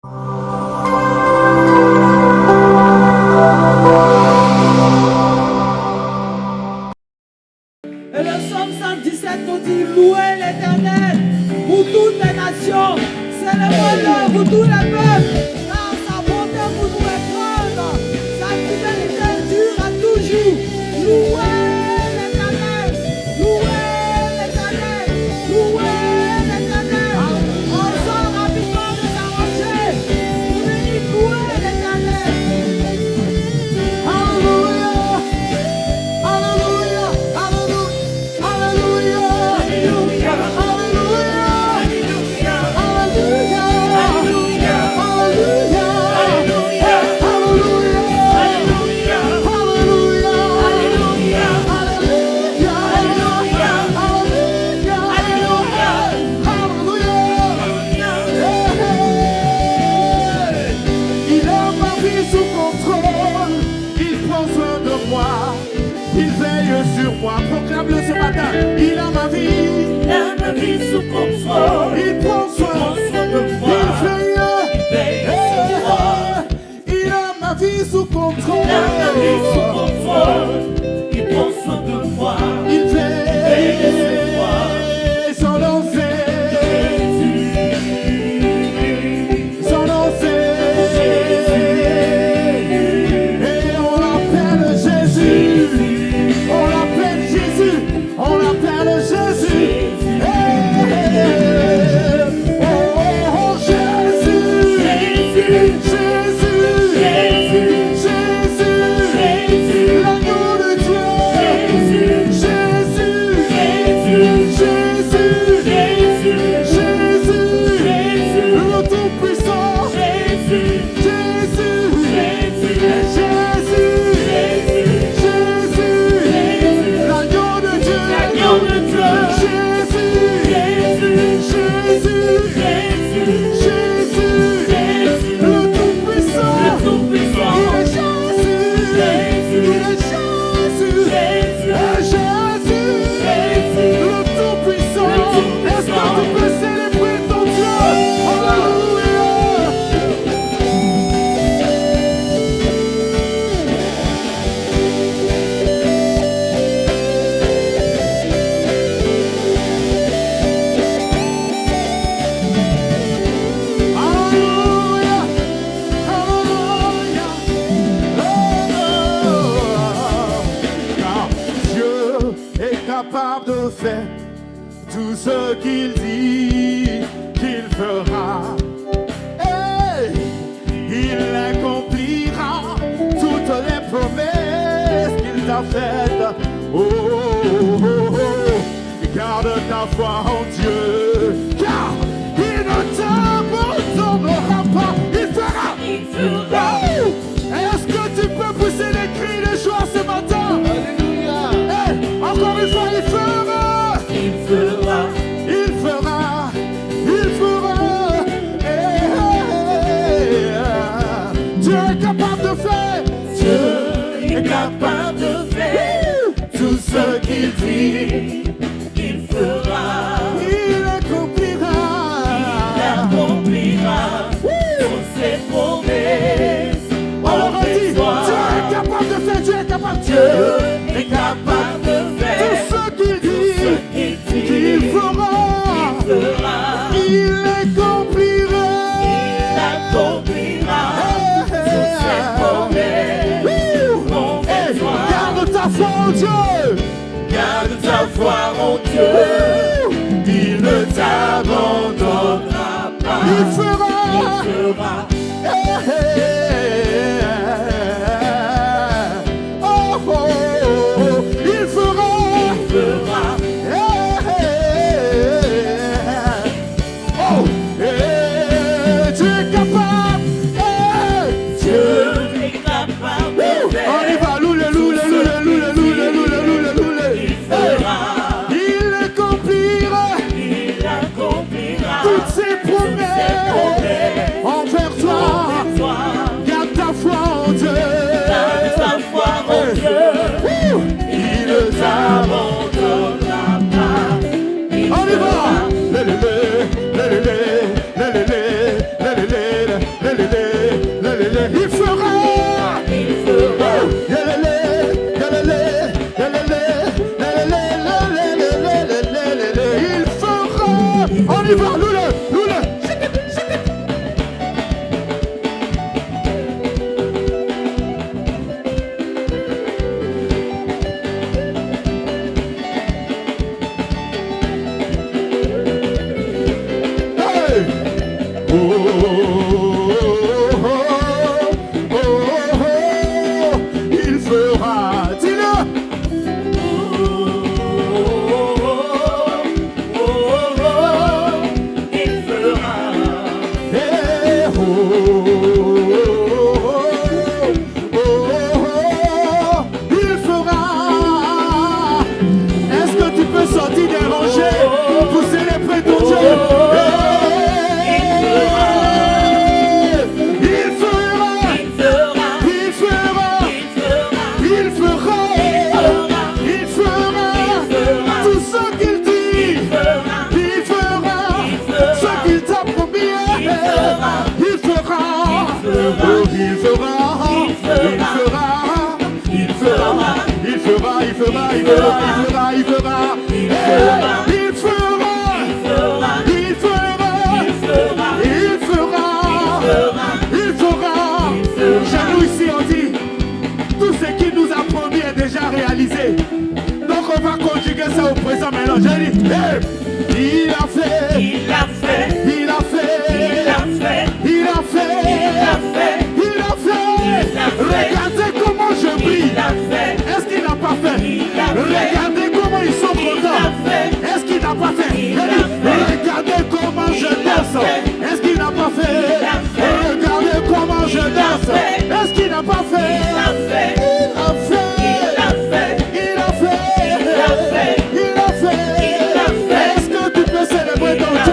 Et le psaume 117 nous dit: louez l'Éternel, vous toutes les nations, célébrez-le, vous tous les peuples, car sa bonté pour nous est grande, sa fidélité dure à toujours. Louez l'Éternel, louez l'Éternel, louez l'Éternel. On sort rapidement de s'arranger, nous venons louer l'Éternel. Alléluia, alléluia, alléluia, alléluia, alléluia, alléluia, alléluia, alléluia, alléluia, alléluia, alléluia, alléluia, Il a ma vie sous contrôle, il prend soin de moi, il veille sur moi. Proclame-le ce matin. Il a ma vie sous contrôle. il prend soin de moi. il veille sur moi. il a ma vie sous contrôle, Il a ma vie sous contrôle. Il prend soin de moi. il veille sur moi. son nom c'est son nom c'est et on l'appelle Jésus, on l'appelle Jésus, on l'appelle Jésus. Oh Jésus, Jésus, Jésus, Jésus, l'agneau de Dieu. Jésus, Jésus, Jésus, le Tout-Puissant. Jésus, Jésus, l'agneau de Dieu. Jésus, le Tout-Puissant. Il est Jésus, le Tout-Puissant. Est-ce que tu peux célébrer ton Dieu? Alléluia. Alléluia, alléluia, car Dieu est capable de faire tout ce qu'il dit qu'il fera. Hey, il accomplira toutes les promesses qu'il t'a faites. Oh, oh, oh, oh. Garde ta foi en Dieu, car il ne t'abandonnera pas. Il fera. Il fera. Oh, est-ce que tu peux pousser les cris de joie ce matin? Alléluia. Hey, encore une fois, il fera. Il fera. Il fera. Il fera. Dieu est capable de faire. Dieu est capable de faire tout ce qu'il dit. Il fera. Il accomplira. Il accomplira toutes ses promesses. On leur a dit, Dieu Dieu est capable de faire. Dieu est capable. Dieu est capable de faire Tout ce qu'il dit, qu'il fera. Il fera. Il accomplira. Il accomplira toutes ses promesses. Mon Hey, foi, garde ta foi en Dieu. garde ta foi en Dieu. Il ne t'abandonnera pas. Il fera. Il fera. Oh, oh, oh, il fera. Il fera. Oh, Dieu est capable. Dieu est capable de faire. On y va, loulé, loulé, loulé, loulé, loulé, loulé, loulé, loulé. Il fera. Il accomplira Il accomplira toutes ses promesses envers toi. il fera. Chez nous ici on dit, tout ce qui nous a promis est déjà réalisé. Donc on va conjuguer ça au présent maintenant. J'ai dit, il a fait, il a fait, il a fait, il a fait, il a fait, il a fait. Regardez comment je brille. Est-ce qu'il n'a pas fait? Regardez comment ils sont contents. Est-ce qu'il n'a pas fait? Regardez comment je danse. Est-ce qu'il n'a pas fait? Regardez comment je danse. Est-ce qu'il n'a pas fait? Il a fait. Il a fait. Il a fait. Il a fait. Il a fait. Est-ce que tu peux célébrer ton Dieu?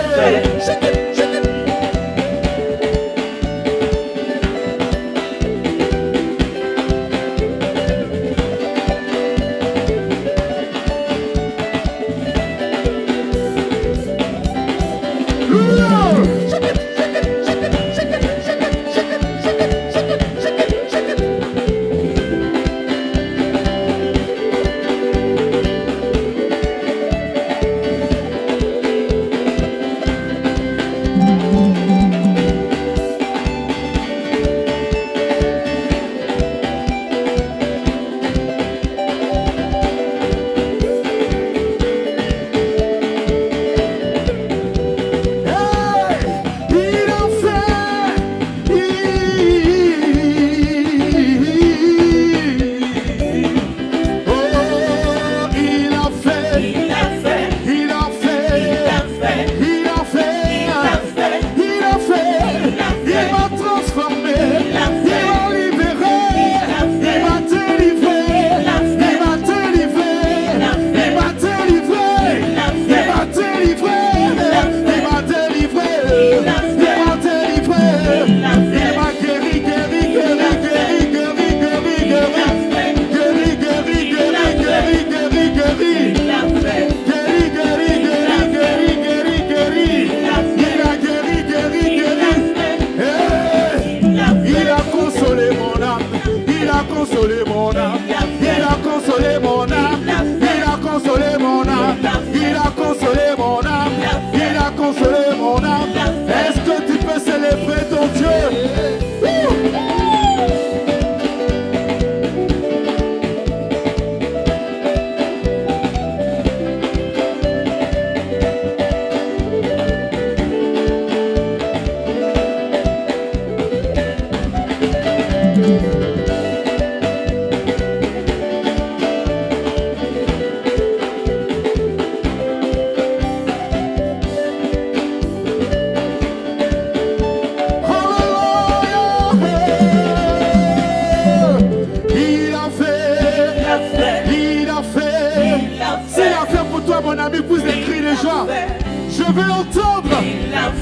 Je veux entendre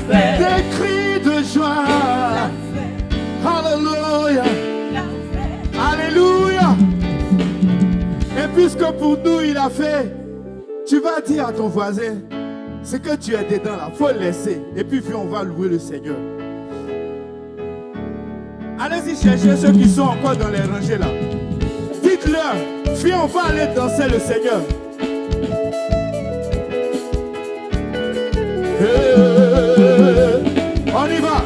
des cris de joie. Alléluia. Alléluia. Et puisque pour nous il a fait, tu vas dire à ton voisin, ce que tu es dedans là, il faut le laisser. Et puis on va louer le Seigneur. Allez-y chercher ceux qui sont encore dans les rangées là. Dites-leur, puis on va aller danser le Seigneur. On y va.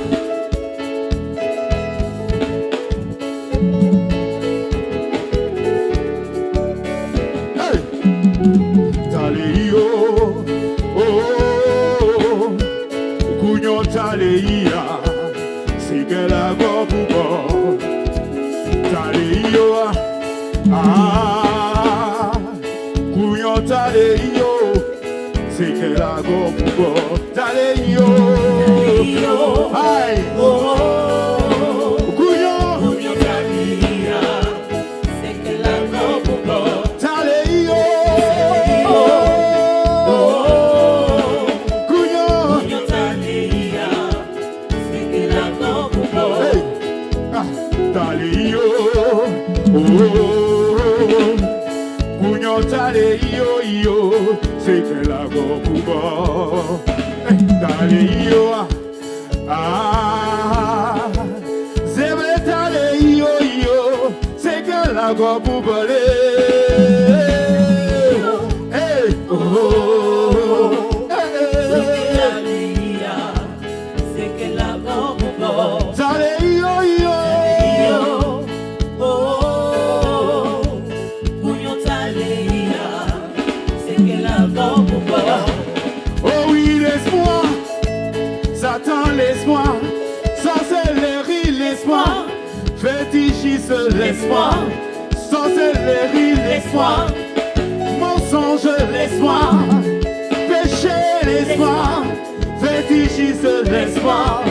Hey. Taleio, oh, Cugno Taleia, Sigela Gobugo, Taleio, ah, Cugno Taleio. C'est que la gogo Taleio, aïe, oh, Couillon Talia, c'est que la gogo Taleio, oh, Couillon Talia, c'est que la gogo Taleio, oh, Couillon Taleio, yo. C'est que la gogo Taleio, ah, c'est Taleio, c'est que la gogo Oh oui, laisse-moi, Satan, laisse-moi, sorcellerie, laisse-moi, fétichiste, laisse-moi, sorcellerie, laisse-moi, mensonge, laisse-moi, péché, laisse-moi, fétichiste, laisse-moi.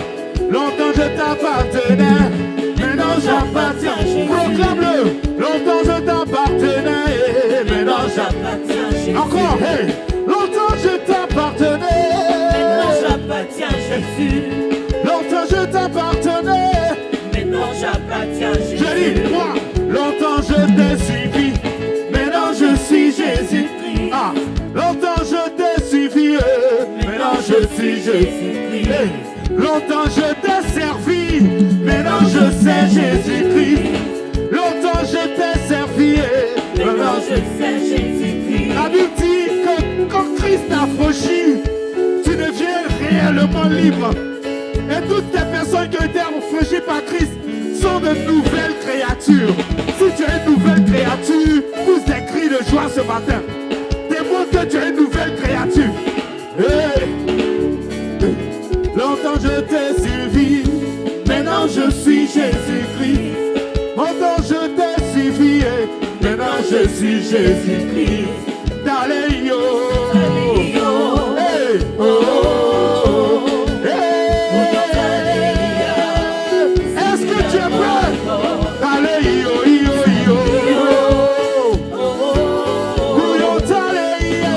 Longtemps je t'appartenais, maintenant j'appartiens. Proclame-le, longtemps je t'appartenais, maintenant j'appartiens. Encore, hey, longtemps je t'appartenais, Maintenant j'appartiens à Jésus. longtemps je t'appartenais. Maintenant j'appartiens à Jésus. Je dis, moi, longtemps je t'ai suivi, maintenant je suis Jésus. Ah, longtemps je t'ai suivi, maintenant je suis Jésus. Hey, longtemps je t'ai servi, maintenant je sais Jésus-Christ. Longtemps je t'ai servi, Maintenant je sais Jésus-Christ. la Bible dit que quand Christ t'a franchi, tu deviens réellement libre. Et toutes les personnes qui ont été affranchies par Christ sont de nouvelles créatures. Si tu es une nouvelle créature, pousse des cris de joie ce matin. Démontre que tu es une nouvelle créature. Hey. Longtemps je t'ai suivi, maintenant je suis Jésus-Christ. Longtemps je t'ai suivi, maintenant je suis Jésus-Christ. D'aléo, hey, oh, hey. Est-ce que tu es prêt? D'aléo, yo, yo, Bouillon d'aléo.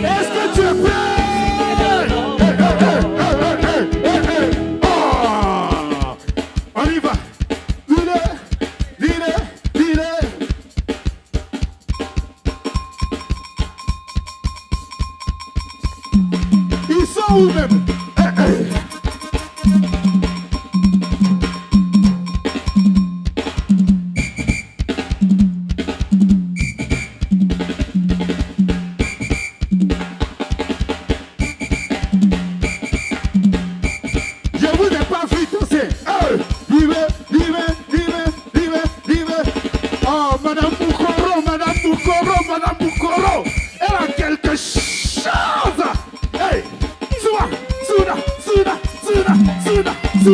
Est-ce que tu es prêt? Oh, on y va. Dis-le. Ils sont où même? Je vous ai pas vu danser. Dis-le. Oh, Madame Boukoro, elle a quelque chose. Hey, Souna. Hey, dis-le.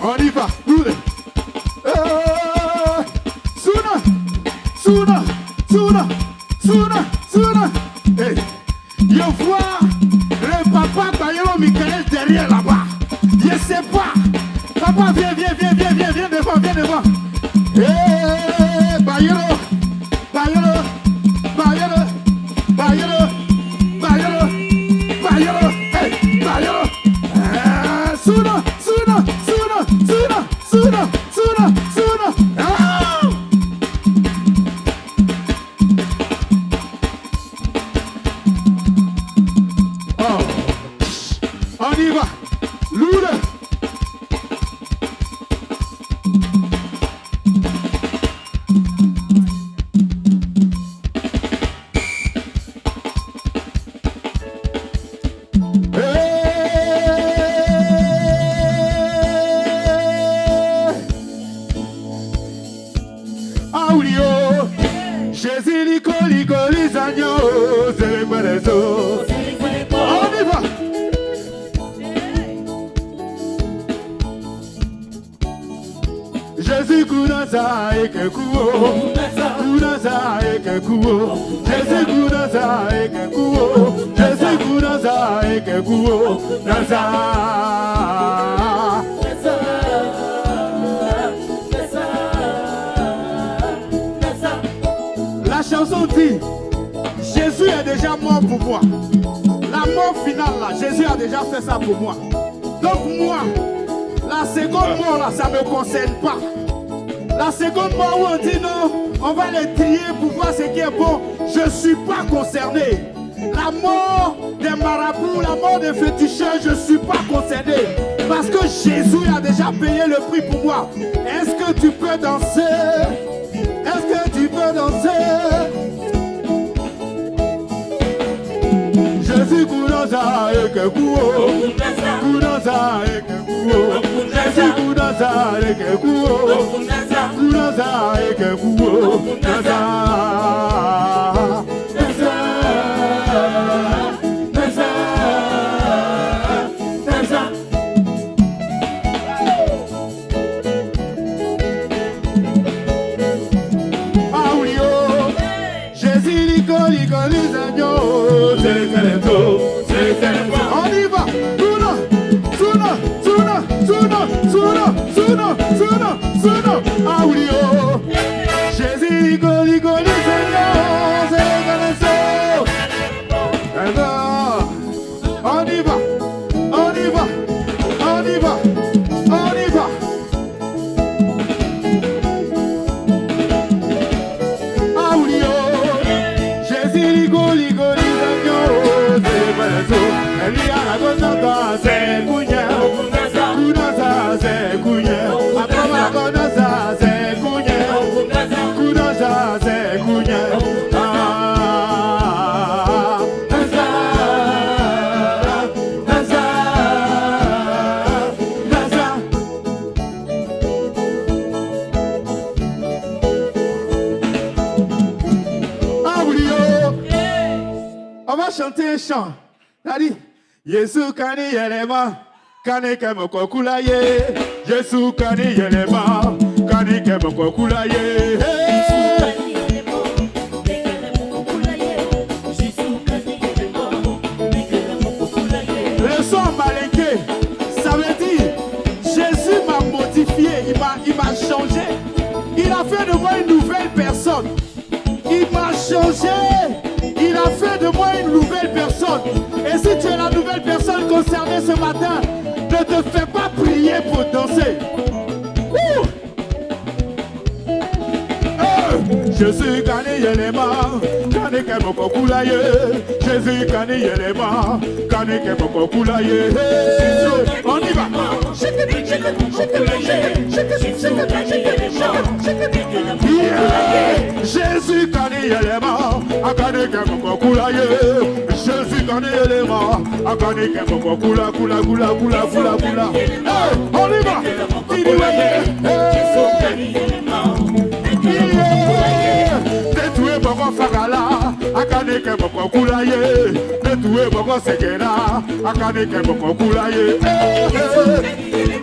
On y va. Souna. Hey, je vois le papa Bayero Michael derrière là-bas. Je sais pas. Papa, viens devant. Hey, Bayero. Hey, Bayero. Souna. Ah! Oh. On y va. Loulé. Jésus les agneaux, c'est les bonnes eaux. On y va. Jésus Kounaza et Kekouo, Kounaza et Kekouo, Jésus Kounaza et Kekouo, Jésus Kounaza et Kekouo, Naza. La chanson dit, Jésus est déjà mort pour moi. La mort finale là, Jésus a déjà fait ça pour moi. Donc moi, la seconde mort là, ça ne me concerne pas. La seconde fois où on dit non, on va les trier pour voir ce qui est bon. Je ne suis pas concerné. La mort des marabouts, la mort des féticheurs, je ne suis pas concerné. Parce que Jésus a déjà payé le prix pour moi. Est-ce que tu peux danser? Est-ce que tu peux danser? Jésus Kounoza et Kekouo. Kounoza et Kekouo. Jésus Kounoza et Kekouo. Kounoza et Kekouo. On y va. Tuna. Ah oui, oh. Jésus, Ligoli, Seigneur, c'est on y va. Ah oui, oh. Jésus, Ligoli, Seigneur, c'est Elia, la gonzanga, c'est Kounia. Kounaza, c'est Kounia. Apama, Kounaza, c'est Kounia. Kounaza, c'est Kounia. On va chanter un chant. Tadi, Yesu kani yelema, kani kemoko kulaye. Yesu kani yelema, kani kemoko kulaye. Le son malinqué, ça veut dire Jésus m'a modifié, il m'a changé. Il a fait de moi une nouvelle personne. Il m'a changé. Il a fait de moi une nouvelle personne. Et si tu es la nouvelle personne concernée ce matin, ne te fais pas prier pour danser. Jésus kani yelema, kani kemoko kulaye. Jésus kani yelema, kani kemoko kulaye. On y va. Jésus kani yelema, akani kemoko kulaye. Jésus kani yelema, akani kemoko kula. On y va. Netoué boko fagala, akane ke boko kulaye. Netoué boko sekera, akane ke boko kulaye.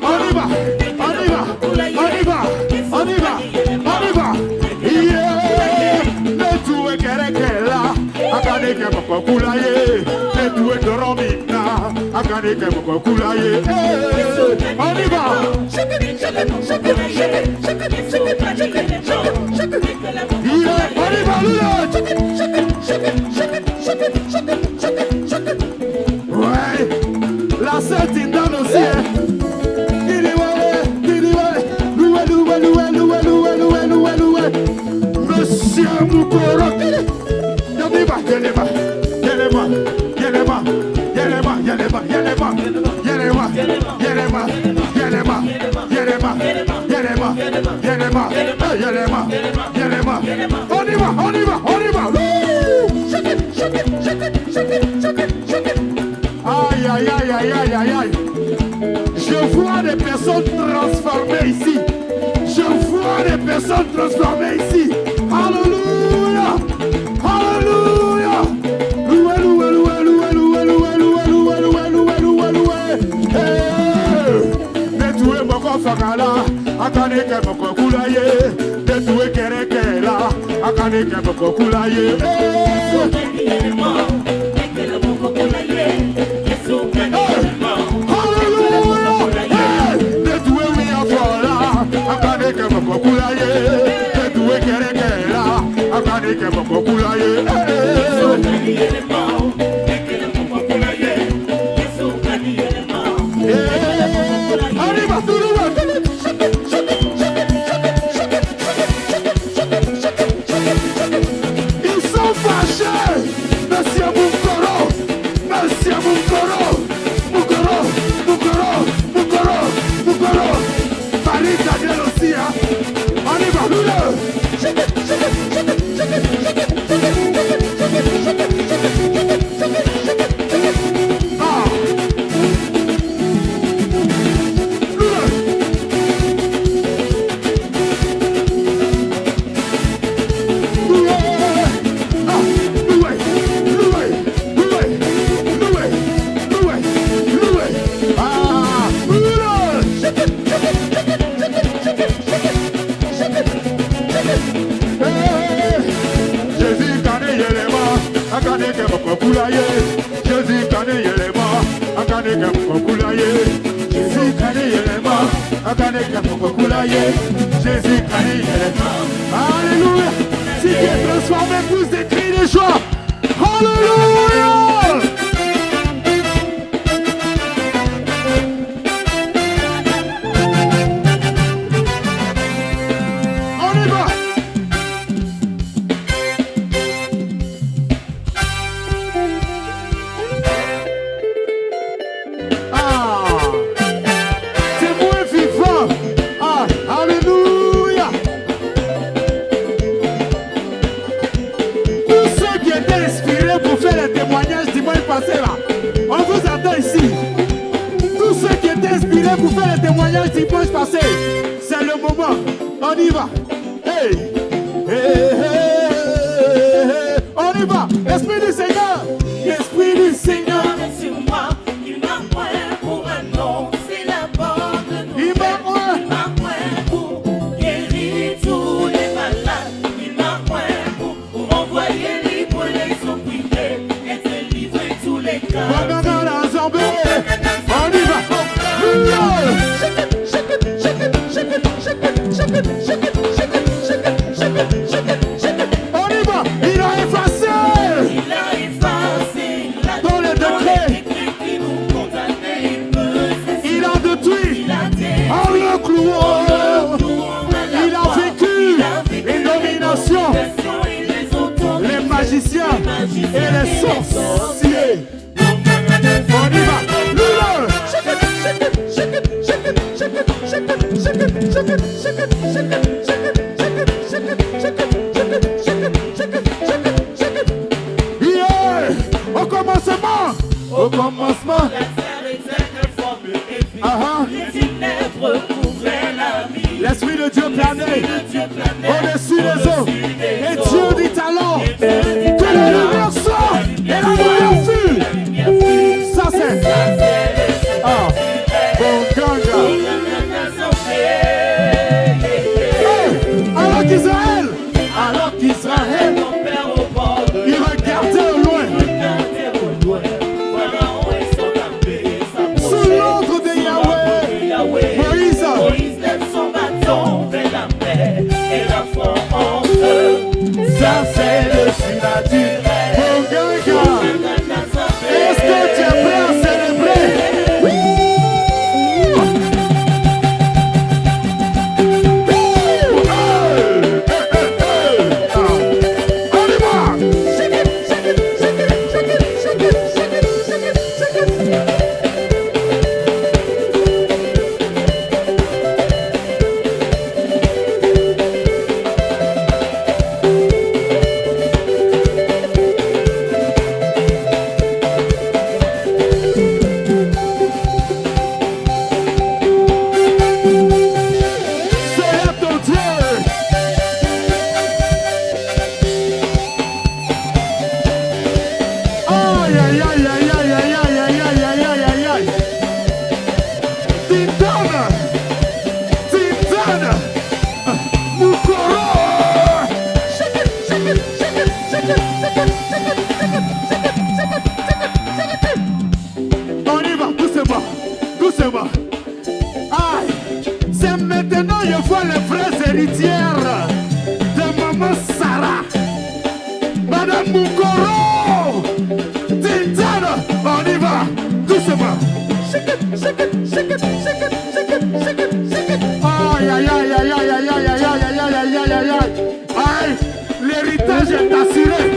On y va. Netoué kerekela, akane ke boko kulaye. Netoué doromina, akane ke boko kulaye. On y va. Ouais, la sœur Tindane aussi. Monsieur Moukoro. On y va. Aïe. Je vois des personnes transformées ici. Alléluia. Netoué boko fakala, akane ke boko kulaye. Netoué kerekela, akane ke boko kulaye. Akane ke boko kulaye, netoué kerekela, akane ke boko kulaye. On y va, tout le monde. akane ke mokokulaye. Jésus kane yelema, akane ke mokokulaye. Jésus kane yelema, akane ke mokokulaye. Jésus kane yelema. Alléluia. Si tu es transformé, pousse des cris de joie. Alléluia. On vous attend ici. Tous ceux qui étaient inspirés pour faire les témoignages dimanche passé, c'est le moment. On y va. Hey. Hey, hey, hey. On y va. Esprit du Seigneur. Esprit du Seigneur est sur moi. Il m'a moins pour annoncer la bonne nouvelle. Il m'a moins pour guérir tous les malades. Il m'a moins pour envoyer libre les opprimés et délivrer tous les cas. On y va. On y va. Il a effacé dans les décrets qui nous condamnaient. Il a détruit en le clouant. Il a vécu une domination. Les magiciens et les sorciers. On y va. Au commencement, la terre était informée et vide. Les ténèbres couvraient la vie. l'Esprit de Dieu planait au-dessus des eaux. Et Dieu dit alors que la lumière sorte et la lumière fut. Ça c'est bon ganga. Alors qu'Israël, il regardait au loin. Sous l'ordre de Yahweh, Moïse lève son bâton vers la mer et la fond en feu. ça c'est le surnaturel. Bon ganga. Est-ce que tu es prêt à célébrer? On y va. Célèbre ton Dieu. Aïe, aïe, aïe, aïe, aïe, aïe, aïe, aïe, aïe, aïe, aïe, aïe, aïe. Tintana. Tintana. Mukoro. On y va, doucement, doucement. Aïe, c'est maintenant je vois les vraies héritières de maman Sarah. Madame Mukoro. Tintana. On y va, doucement. Aïe, aïe, aïe, aïe, aïe, aïe, aïe, aïe, aïe, aïe, aïe, aïe, aïe, aïe. Aïe, l'héritage est assuré.